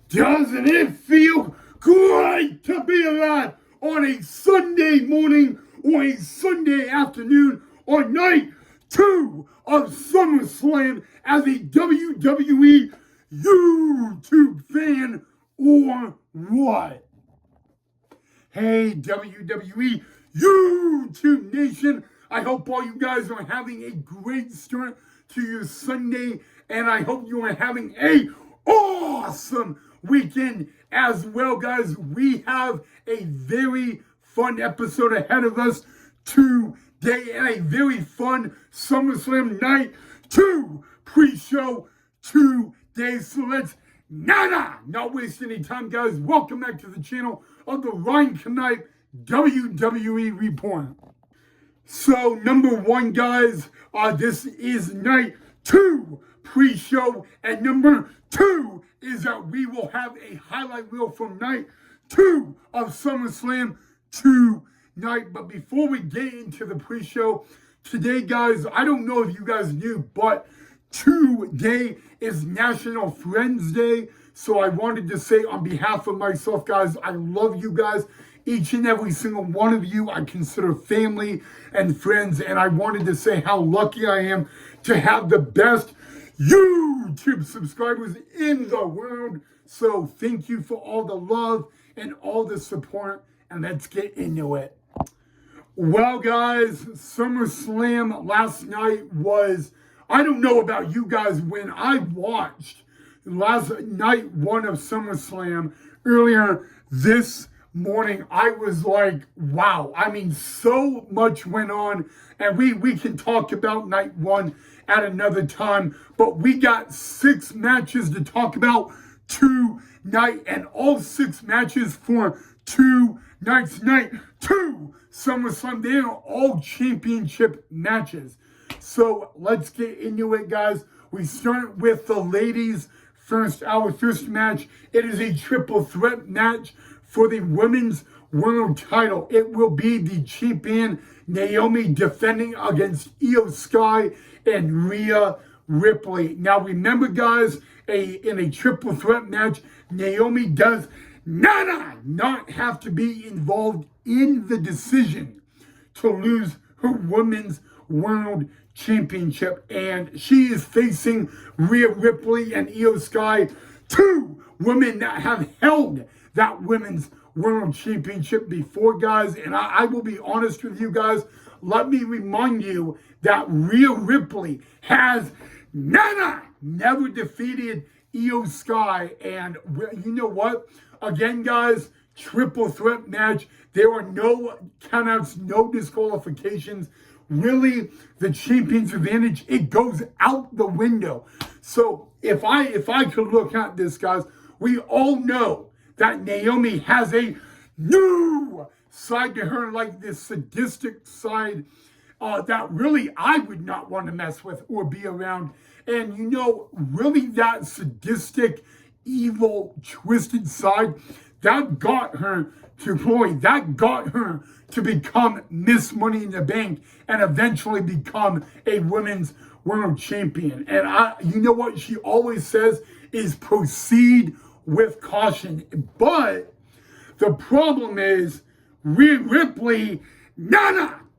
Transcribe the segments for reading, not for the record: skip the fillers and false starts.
Doesn't it feel great to be alive on a Sunday morning or a Sunday afternoon or night two of Summerslam as a WWE YouTube fan or what? Hey, WWE YouTube Nation, I hope all you guys are having a great start to your Sunday, and I hope you are having a awesome weekend as well, guys. We have a very fun episode ahead of us today and a very fun SummerSlam night 2 pre-show today. So let's not waste any time, guys. Welcome back to the channel of the Ryan Knipe WWE Report. So, number one, guys, this is night 2 pre-show, and number 2 is that we will have a highlight reel from night 2 of SummerSlam tonight. But before we get into the pre-show today, guys, I don't know if you guys knew, but today is National Friends Day. So I wanted to say on behalf of myself, guys, I love you guys. Each and every single one of you I consider family and friends. And I wanted to say how lucky I am to have the best YouTube subscribers in the world. So thank you for all the love and all the support. And let's get into it. Well, guys, SummerSlam last night was, I don't know about you guys, when I watched last night one of SummerSlam earlier this morning, I was like, wow. I mean, so much went on, and we can talk about night one at another time, but we got 6 matches to talk about tonight, and all 6 matches for tonight's night 2 SummerSlam, they are all championship matches. So let's get into it, guys. We start with the ladies first. Our first match, it is a triple threat match for the women's world title. It will be the champion Naomi defending against Io Sky and Rhea Ripley. Now remember, guys, in a triple threat match, Naomi does not have to be involved in the decision to lose her women's world championship, and she is facing Rhea Ripley and Io Sky, 2 women that have held that women's world championship before, guys. And I will be honest with you guys, let me remind you that Rhea Ripley has never defeated Io Sky. And you know what? Again, guys, triple threat match. There are no countouts, no disqualifications. Really, the champion's advantage, it goes out the window. So if I could look at this, guys, we all know that Naomi has a new side to her, like this sadistic side that really I would not want to mess with or be around. And you know, really that sadistic, evil, twisted side, that got her to glory. That got her to become Miss Money in the Bank and eventually become a women's world champion. And you know what she always says is proceed with caution. But the problem is Rhea Ripley,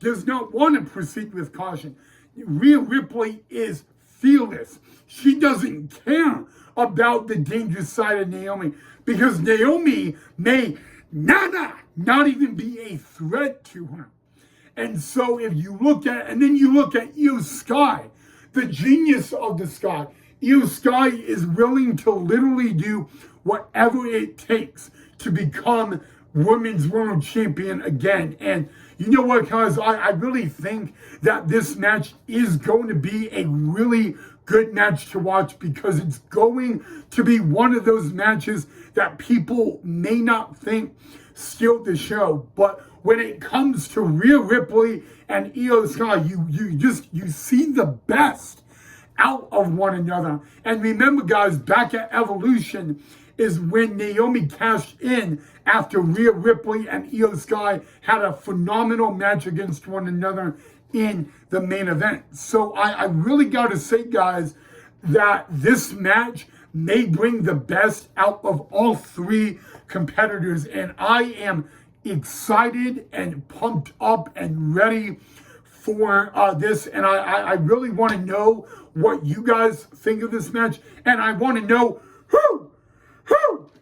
does not want to proceed with caution. Rhea Ripley is fearless. She doesn't care about the dangerous side of Naomi, because Naomi may not even be a threat to her. And so if you look at, and then you look at Io Sky, the genius of the Sky. Io Sky is willing to literally do whatever it takes to become women's world champion again. And you know what, guys, I really think that this match is going to be a really good match to watch, because it's going to be one of those matches that people may not think steal the show. But when it comes to Rhea Ripley and Io Sky, you see the best out of one another. And remember, guys, back at Evolution is when Naomi cashed in after Rhea Ripley and Io Sky had a phenomenal match against one another in the main event. So I really got to say, guys, that this match may bring the best out of all three competitors. And I am excited and pumped up and ready for this. And I really want to know what you guys think of this match. And I want to know who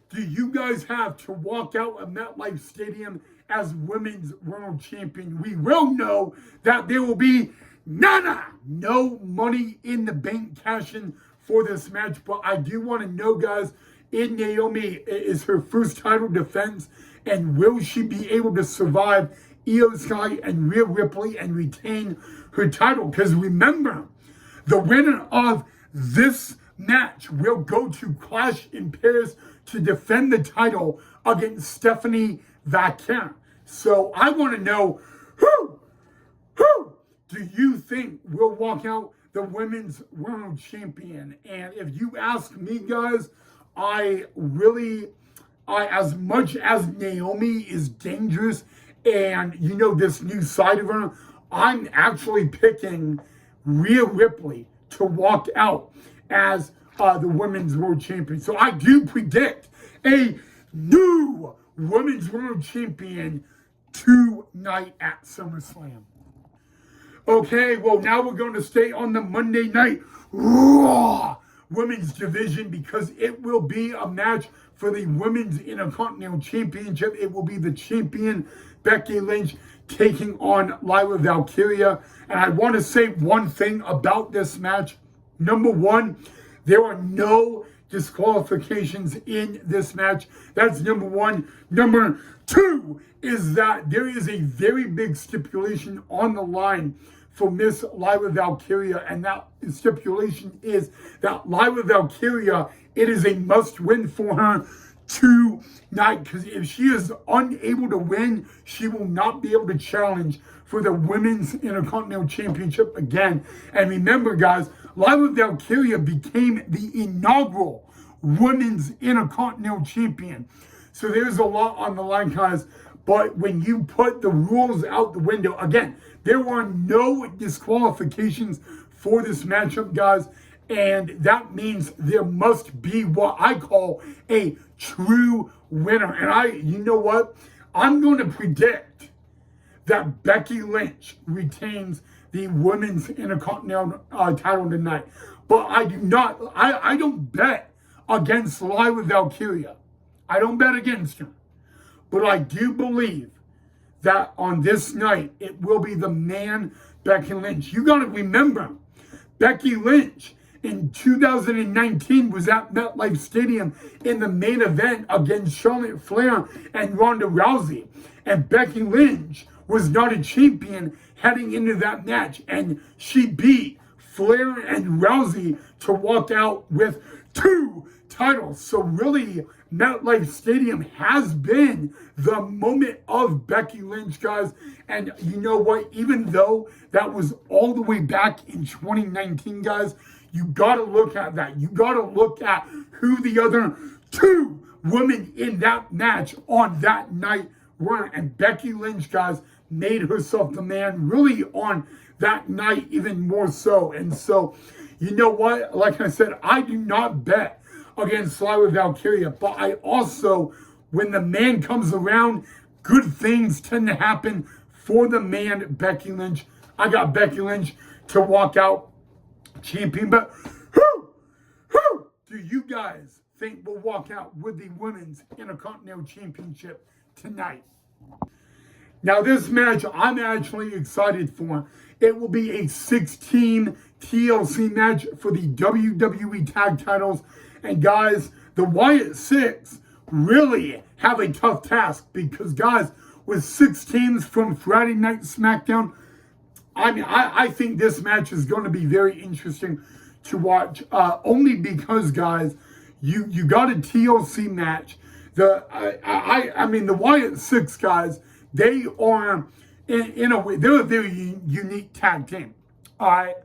do you guys have to walk out of MetLife Stadium as Women's World Champion? We will know that there will be no money in the bank cashing for this match. But I do want to know, guys, in Naomi is her first title defense, and will she be able to survive Io Sky and Rhea Ripley and retain her title? Because remember, the winner of this match will go to Clash in Paris to defend the title against Stephanie Vaquer. So I want to know who do you think will walk out the Women's World Champion? And if you ask me, guys, as much as Naomi is dangerous and, this new side of her, I'm actually picking Rhea Ripley to walk out as the Women's World Champion. So I do predict a new Women's World Champion tonight at SummerSlam. Okay, well, now we're going to stay on the Monday Night Raw Women's Division because it will be a match for the Women's Intercontinental Championship. It will be the champion, Becky Lynch, taking on Lyra Valkyria. And I want to say one thing about this match. Number one, there are no disqualifications in this match. That's number one. Number two is that there is a very big stipulation on the line for Miss Lyra Valkyria, and that stipulation is that Lyra Valkyria, it is a must-win for her tonight, because if she is unable to win, she will not be able to challenge for the Women's Intercontinental Championship again. And remember, guys, Lyra Valkyria became the inaugural Women's Intercontinental Champion. So there's a lot on the line, guys. But when you put the rules out the window, again, there are no disqualifications for this matchup, guys. And that means there must be what I call a true winner. And you know what? I'm going to predict that Becky Lynch retains the Women's Intercontinental title tonight. But I don't bet against Lyra Valkyria. I don't bet against her. But I do believe that on this night, it will be the man, Becky Lynch. You got to remember, Becky Lynch in 2019 was at MetLife Stadium in the main event against Charlotte Flair and Ronda Rousey. And Becky Lynch was not a champion heading into that match. And she beat Flair and Rousey to walk out with 2 titles. So really, MetLife Stadium has been the moment of Becky Lynch, guys. And you know what? Even though that was all the way back in 2019, guys, you got to look at that. You got to look at who the other 2 women in that match on that night were. And Becky Lynch, guys, made herself the man really on that night, even more so. And so, you know what? Like I said, I do not bet against Lyra Valkyria, but I also, when the man comes around, good things tend to happen for the man, Becky Lynch. I got Becky Lynch to walk out champion. But who do you guys think will walk out with the Women's Intercontinental Championship tonight? Now, this match I'm actually excited for. It will be a 16 TLC match for the WWE Tag Titles. And guys, the Wyatt Six really have a tough task because, guys, with 6 teams from Friday Night SmackDown, I think this match is going to be very interesting to watch. Only because, guys, you got a TLC match. The Wyatt Six guys, they are in a way they're a very unique tag team. All right,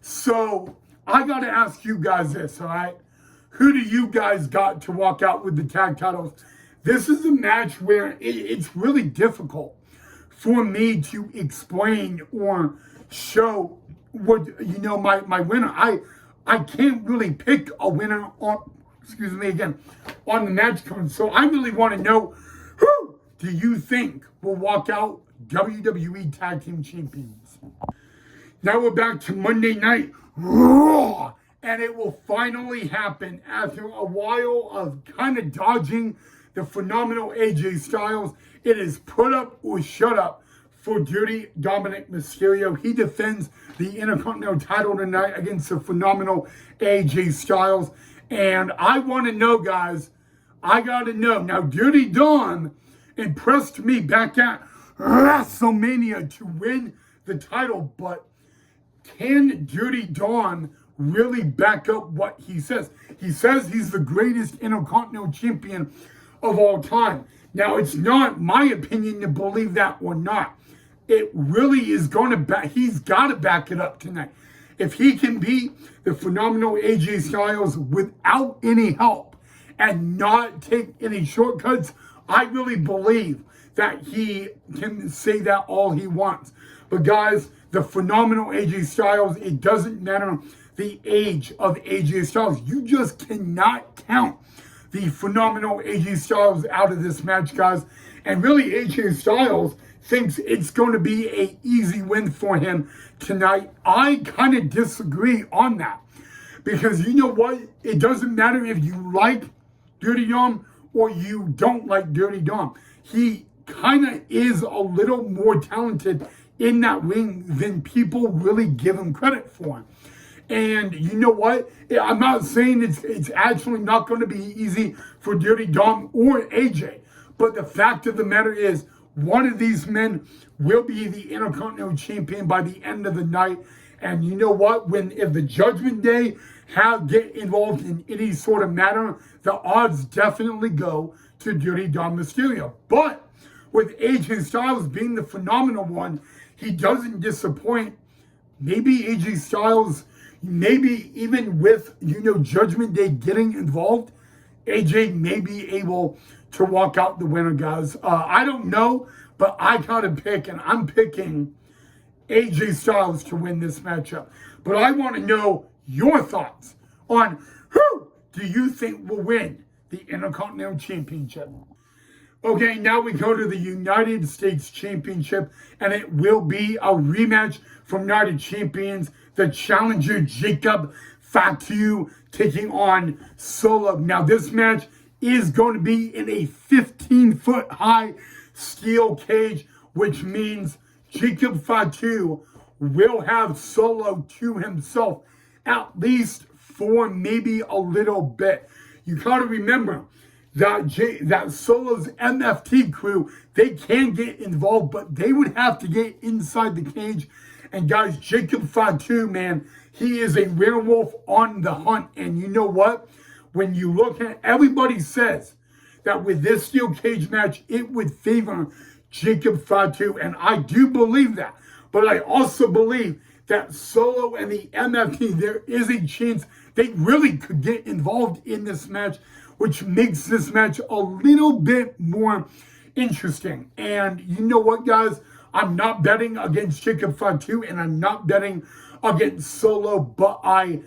so I got to ask you guys this. All right. Who do you guys got to walk out with the tag titles? This is a match where it's really difficult for me to explain or show what, my winner. I can't really pick a winner excuse me again, on the match card. So I really want to know, who do you think will walk out WWE Tag Team Champions? Now we're back to Monday Night Raw, and it will finally happen after a while of kind of dodging the phenomenal AJ Styles. It is put up or shut up for Dirty Dominic Mysterio. He defends the Intercontinental title tonight against the phenomenal AJ Styles. And I want to know, guys, I got to know. Now, Dirty Dom impressed me back at WrestleMania to win the title, but can Dirty Dom really back up what he says? He says he's the greatest Intercontinental champion of all time. Now, it's not my opinion to believe that or not. It really is going to he's got to back it up tonight. If he can beat the phenomenal AJ Styles without any help and not take any shortcuts, I really believe that he can say that all he wants. But guys, the phenomenal AJ Styles, it doesn't matter the age of AJ Styles. You just cannot count the phenomenal AJ Styles out of this match, guys. And really, AJ Styles thinks it's going to be an easy win for him tonight. I kind of disagree on that. Because you know what? It doesn't matter if you like Dirty Dom or you don't like Dirty Dom. He kind of is a little more talented in that ring than people really give him credit for. And you know what? I'm not saying it's actually not going to be easy for Dirty Dom or AJ. But the fact of the matter is, one of these men will be the Intercontinental Champion by the end of the night. And you know what? If the Judgment Day get involved in any sort of matter, the odds definitely go to Dirty Dom Mysterio. But with AJ Styles being the phenomenal one, he doesn't disappoint. Maybe AJ Styles, maybe even with, Judgment Day getting involved, AJ may be able to walk out the winner, guys. I don't know, but I gotta pick, and I'm picking AJ Styles to win this matchup. But I want to know your thoughts on who do you think will win the Intercontinental Championship. Okay, now we go to the United States Championship, and it will be a rematch from Night of Champions. The challenger, Jacob Fatu, taking on Solo. Now, this match is going to be in a 15-foot high steel cage, which means Jacob Fatu will have Solo to himself, at least for maybe a little bit. You got to remember that Solo's MFT crew, they can get involved, but they would have to get inside the cage. And guys, Jacob Fatu, man, he is a werewolf on the hunt. And you know what? When you look at, everybody says that with this steel cage match, it would favor Jacob Fatu, and I do believe that. But I also believe that Solo and the MFT, there is a chance they really could get involved in this match, which makes this match a little bit more interesting. And you know what, guys? I'm not betting against Jacob Fatu, and I'm not betting against Solo, but I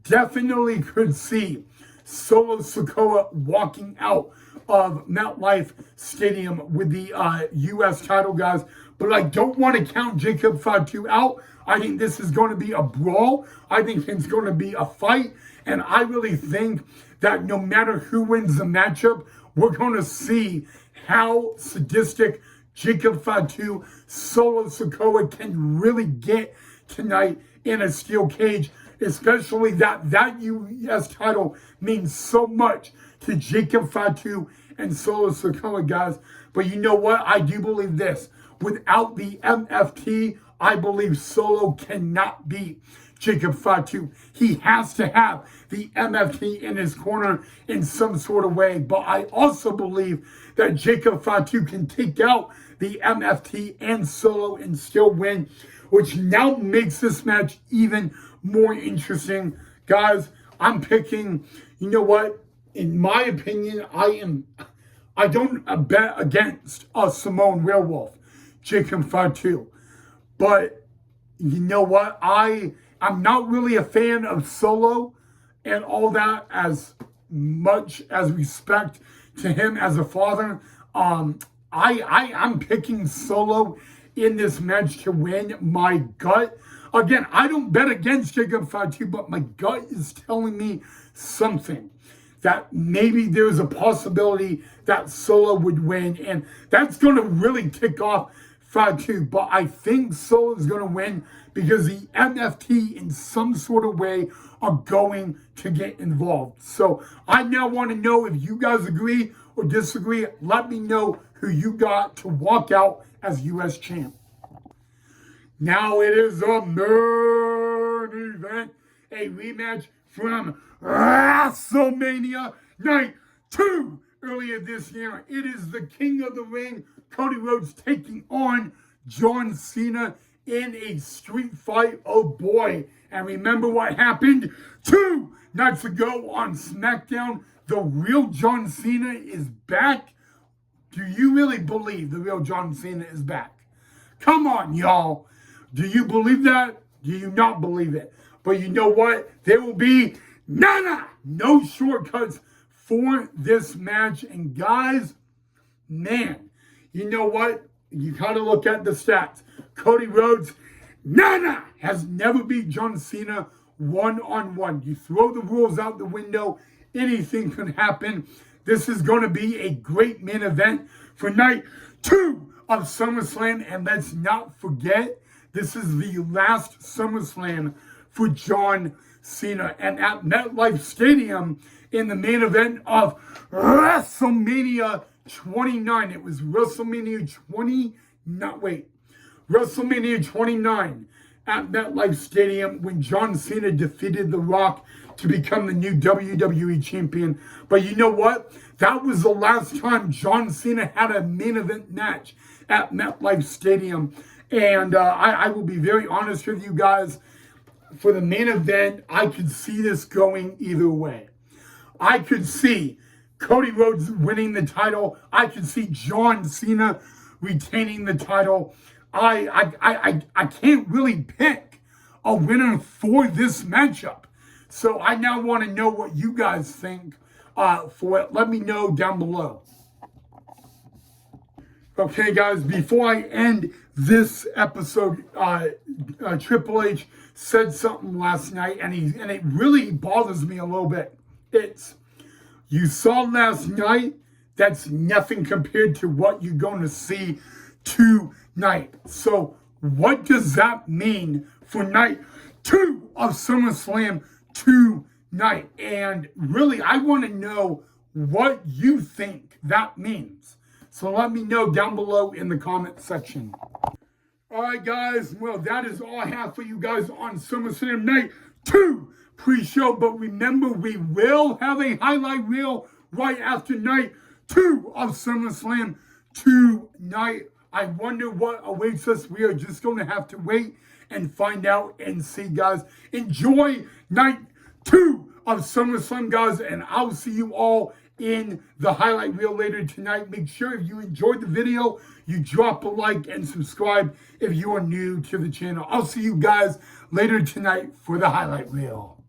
definitely could see Solo Sikoa walking out of MetLife Stadium with the U.S. title, guys. But I don't want to count Jacob Fatu out. I think this is going to be a brawl. I think it's going to be a fight. And I really think that no matter who wins the matchup, we're going to see how sadistic Jacob Fatu, Solo Sikoa can really get tonight in a steel cage, especially that U.S. title means so much to Jacob Fatu and Solo Sikoa, guys. But you know what? I do believe this. Without the MFT, I believe Solo cannot beat Jacob Fatu. He has to have the MFT in his corner in some sort of way. But I also believe that Jacob Fatu can take out the MFT and Solo and still win, which now makes this match even more interesting. Guys, I'm picking, you know what? In my opinion, I don't bet against a Samoan werewolf, Jacob Fatu. But you know what? I'm not really a fan of Solo and all that, as much as respect to him as a father. I'm picking Solo in this match to win. My gut, again, I don't bet against Jacob Fatu, but my gut is telling me something, that maybe there's a possibility that Solo would win, and that's going to really kick off Fatu. But I think Solo is going to win because the MFT in some sort of way are going to get involved. So I now want to know if you guys agree or disagree. Let me know who you got to walk out as U.S. champ. Now it is a main event, a rematch from WrestleMania Night 2 earlier this year. It is the King of the Ring, Cody Rhodes, taking on John Cena in a street fight. Oh boy. And remember what happened 2 nights ago on SmackDown? The real John Cena is back. Do you really believe the real John Cena is back? Come on, y'all. Do you believe that? Do you not believe it? But you know what? There will be no shortcuts for this match. And guys, man, you know what? You gotta look at the stats. Cody Rhodes, has never beat John Cena one-on-one. You throw the rules out the window, anything can happen. This is going to be a great main event for night 2 of SummerSlam. And let's not forget, this is the last SummerSlam for John Cena. And at MetLife Stadium, in the main event of WrestleMania 29, it was WrestleMania 29 at MetLife Stadium when John Cena defeated The Rock to become the new WWE champion. But you know what? That was the last time John Cena had a main event match at MetLife Stadium. And I will be very honest with you guys. For the main event, I could see this going either way. I could see Cody Rhodes winning the title. I could see John Cena retaining the title. I can't really pick a winner for this matchup. So I now want to know what you guys think for it. Let me know down below. Okay, guys, before I end this episode, Triple H said something last night, and it really bothers me a little bit. You saw last night, that's nothing compared to what you're going to see tonight. So what does that mean for night 2 of SummerSlam tonight? And really, I want to know what you think that means. So let me know down below in the comment section. All right, guys. Well, that is all I have for you guys on SummerSlam Night 2 pre-show. But remember, we will have a highlight reel right after night 2 of SummerSlam tonight. I wonder what awaits us. We are just going to have to wait and find out and see, guys. Enjoy night 2 of SummerSlam, guys, and I'll see you all in the highlight reel later tonight. Make sure if you enjoyed the video, you drop a like and subscribe if you are new to the channel. I'll see you guys later tonight for the highlight reel.